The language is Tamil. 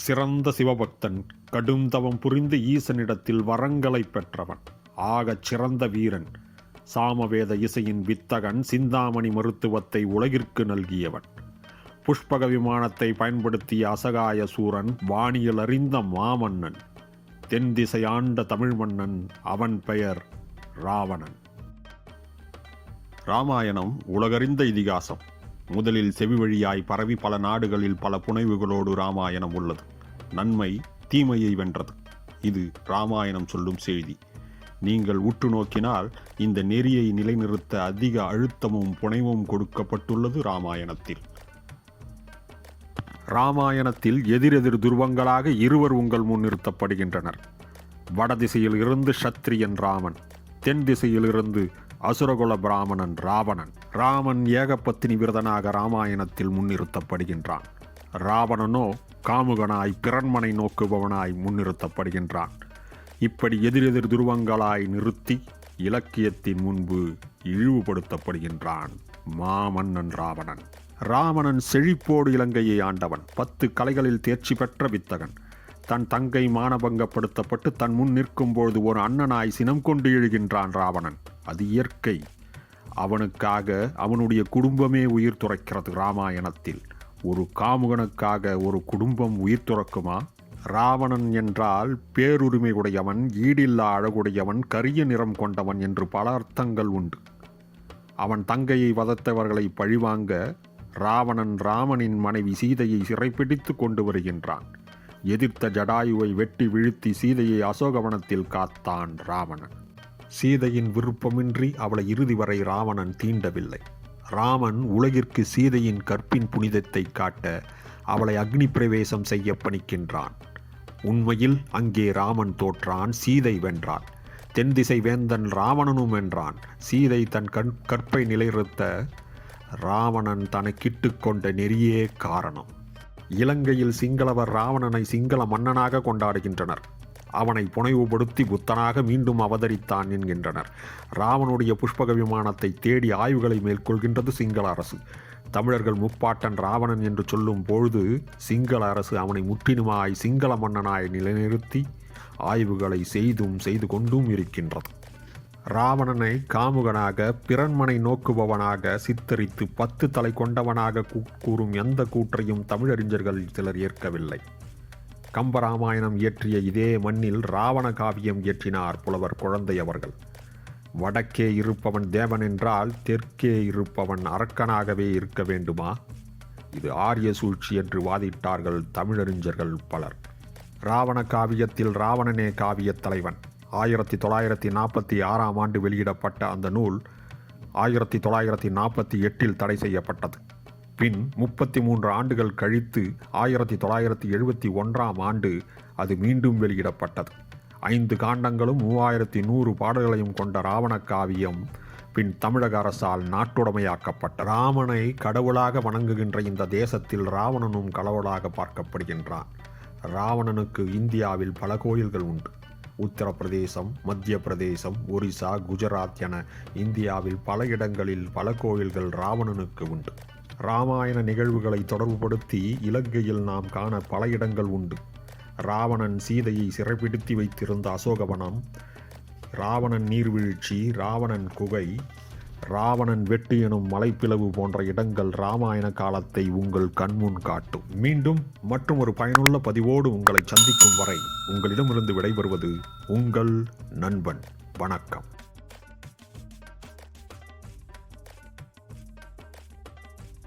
சிறந்த சிவபக்தன், கடும் தவம் புரிந்து ஈசனிடத்தில் வரங்களை பெற்றவன், ஆகச் சிறந்த வீரன், சாமவேத இசையின் வித்தகன், சிந்தாமணி மருத்துவத்தை உலகிற்கு நல்கியவன், புஷ்பக விமானத்தை பயன்படுத்திய அசகாய சூரன், வானியல் அறிந்த மாமன்னன், தென் திசை ஆண்ட தமிழ் மன்னன், அவன் பெயர் ராவணன். ராமாயணம் உலகறிந்த இதிகாசம். முதலில் செவி வழியாய் பரவி பல நாடுகளில் பல புனைவுகளோடு ராமாயணம் உள்ளது. நன்மை தீமையை வென்றது. இது ராமாயணம் சொல்லும் செய்தி. நீங்கள் உற்று நோக்கினால் இந்த நெறியை நிலைநிறுத்த அதிக அழுத்தமும் புனைவும் கொடுக்கப்பட்டுள்ளது ராமாயணத்தில். ராமாயணத்தில் எதிரெதிர் துருவங்களாக இருவர் உங்கள் முன் நிறுத்தப்படுகின்றனர். வடதிசையில் இருந்து சத்திரியன் ராமன், தென் திசையிலிருந்து அசுரகுல பிராமணன் ராவணன். ராமன் ஏகபத்தினி விரதனாக ராமாயணத்தில் முன்னிறுத்தப்படுகின்றான். ராவணனோ காமுகனாய் பிறன்மனை நோக்குபவனாய் முன்னிறுத்தப்படுகின்றான். இப்படி எதிரெதிர் துருவங்களாய் நிறுத்தி இலக்கியத்தின் முன்பு இழிவுபடுத்தப்படுகின்றான் மாமன்னன் ராவணன். ராவணன் செழிப்போடு இலங்கையை ஆண்டவன். 10 கலைகளில் தேர்ச்சி பெற்ற வித்தகன். தன் தங்கை மானபங்கப்படுத்தப்பட்டு தன் முன் நிற்கும்போது ஒரு அண்ணனாய் சினம் கொண்டு எழுகின்றான் ராவணன். அது இயற்கை. அவனுக்காக அவனுடைய குடும்பமே உயிர் துறக்கிறது. ராமாயணத்தில் ஒரு காமுகனுக்காக ஒரு குடும்பம் உயிர் துறக்குமா? ராவணன் என்றால் பேருரிமை உடையவன், ஈடில்லா அழகுடையவன், கரிய நிறம் கொண்டவன் என்று பல அர்த்தங்கள் உண்டு. அவன் தங்கையை வதைத்தவர்களை பழிவாங்க ராவணன் ராமனின் மனைவி சீதையை சிறைப்பிடித்து கொண்டு வருகின்றான். எதிர்த்த ஜடாயுவை வெட்டி வீழ்த்தி சீதையை அசோகவனத்தில் காத்தான் ராவணன். சீதையின் விருப்பமின்றி அவளை இறுதி வரை ராவணன் தீண்டவில்லை. ராமன் உலகிற்கு சீதையின் கற்பின் புனிதத்தை காட்ட அவளை அக்னி பிரவேசம் செய்ய பணிக்கின்றான். உண்மையில் அங்கே ராமன் தோற்றான், சீதை வென்றான். தென் திசை வேந்தன் ராவணனும் வென்றான். சீதை தன் கற்பை நிலைநிறுத்த ராவணன் தனக்கிட்டு கொண்ட நெறியே காரணம். இலங்கையில் சிங்களவர் ராவணனை சிங்கள மன்னனாக கொண்டாடுகின்றனர். அவனை புனைவுபடுத்தி புத்தனாக மீண்டும் அவதரித்தான் என்கின்றனர். ராவனுடைய புஷ்பக விமானத்தை தேடி ஆய்வுகளை மேற்கொள்கின்றது சிங்கள அரசு. தமிழர்கள் முப்பாட்டன் ராவணன் என்று சொல்லும் பொழுது சிங்கள அரசு அவனை முற்றிலுமாய் சிங்கள மன்னனாய் நிலைநிறுத்தி ஆய்வுகளை செய்து கொண்டும் இருக்கின்றது. ராவணனை காமுகனாக பிறன்மனை நோக்குபவனாக சித்தரித்து 10 தலை கொண்டவனாக கூறும் எந்த கூற்றையும் தமிழறிஞர்கள் சிலர் ஏற்கவில்லை. கம்பராமாயணம் இயற்றிய இதே மண்ணில் ராவண காவியம் இயற்றினார் புலவர் குழந்தை அவர்கள். வடக்கே இருப்பவன் தேவன் என்றால் தெற்கே இருப்பவன் அரக்கனாகவே இருக்க வேண்டுமா? இது ஆரிய சூழ்ச்சி என்று வாதிட்டார்கள் தமிழறிஞர்கள் பலர். ராவண காவியத்தில் ராவணனே காவியத் தலைவன். 1946ஆம் ஆண்டு வெளியிடப்பட்ட அந்த நூல் 1948இல் தடை செய்யப்பட்டது. பின் 33 ஆண்டுகள் கழித்து 1971ஆம் ஆண்டு அது மீண்டும் வெளியிடப்பட்டது. 5 காண்டங்களும் 3100 பாடல்களையும் கொண்ட ராவண காவியம் பின் தமிழக அரசால் நாட்டுடைமையாக்கப்பட்ட. ராமனை கடவுளாக வணங்குகின்ற இந்த தேசத்தில் ராவணனும் கடவுளாக பார்க்கப்படுகின்றான். ராவணனுக்கு இந்தியாவில் பல கோயில்கள் உண்டு. உத்தரப்பிரதேசம், மத்திய பிரதேசம், ஒரிசா, குஜராத் என இந்தியாவில் பல இடங்களில் பல கோயில்கள் ராவணனுக்கு உண்டு. ராமாயண நிகழ்வுகளை தொடர்புபடுத்தி இலங்கையில் நாம் காண பல இடங்கள் உண்டு. ராவணன் சீதையை சிறைப்பிடித்து வைத்திருந்த அசோகவனம், ராவணன் நீர்வீழ்ச்சி, ராவணன் குகை, ராவணன் வெட்டு எனும் மலைப்பிளவு போன்ற இடங்கள் ராமாயண காலத்தை உங்கள் கண்முன் காட்டும். மீண்டும் மற்றும் ஒரு பயனுள்ள பதிவோடு உங்களை சந்திக்கும் வரை உங்களிடமிருந்து விடைபெறுவது உங்கள் நண்பன். வணக்கம்.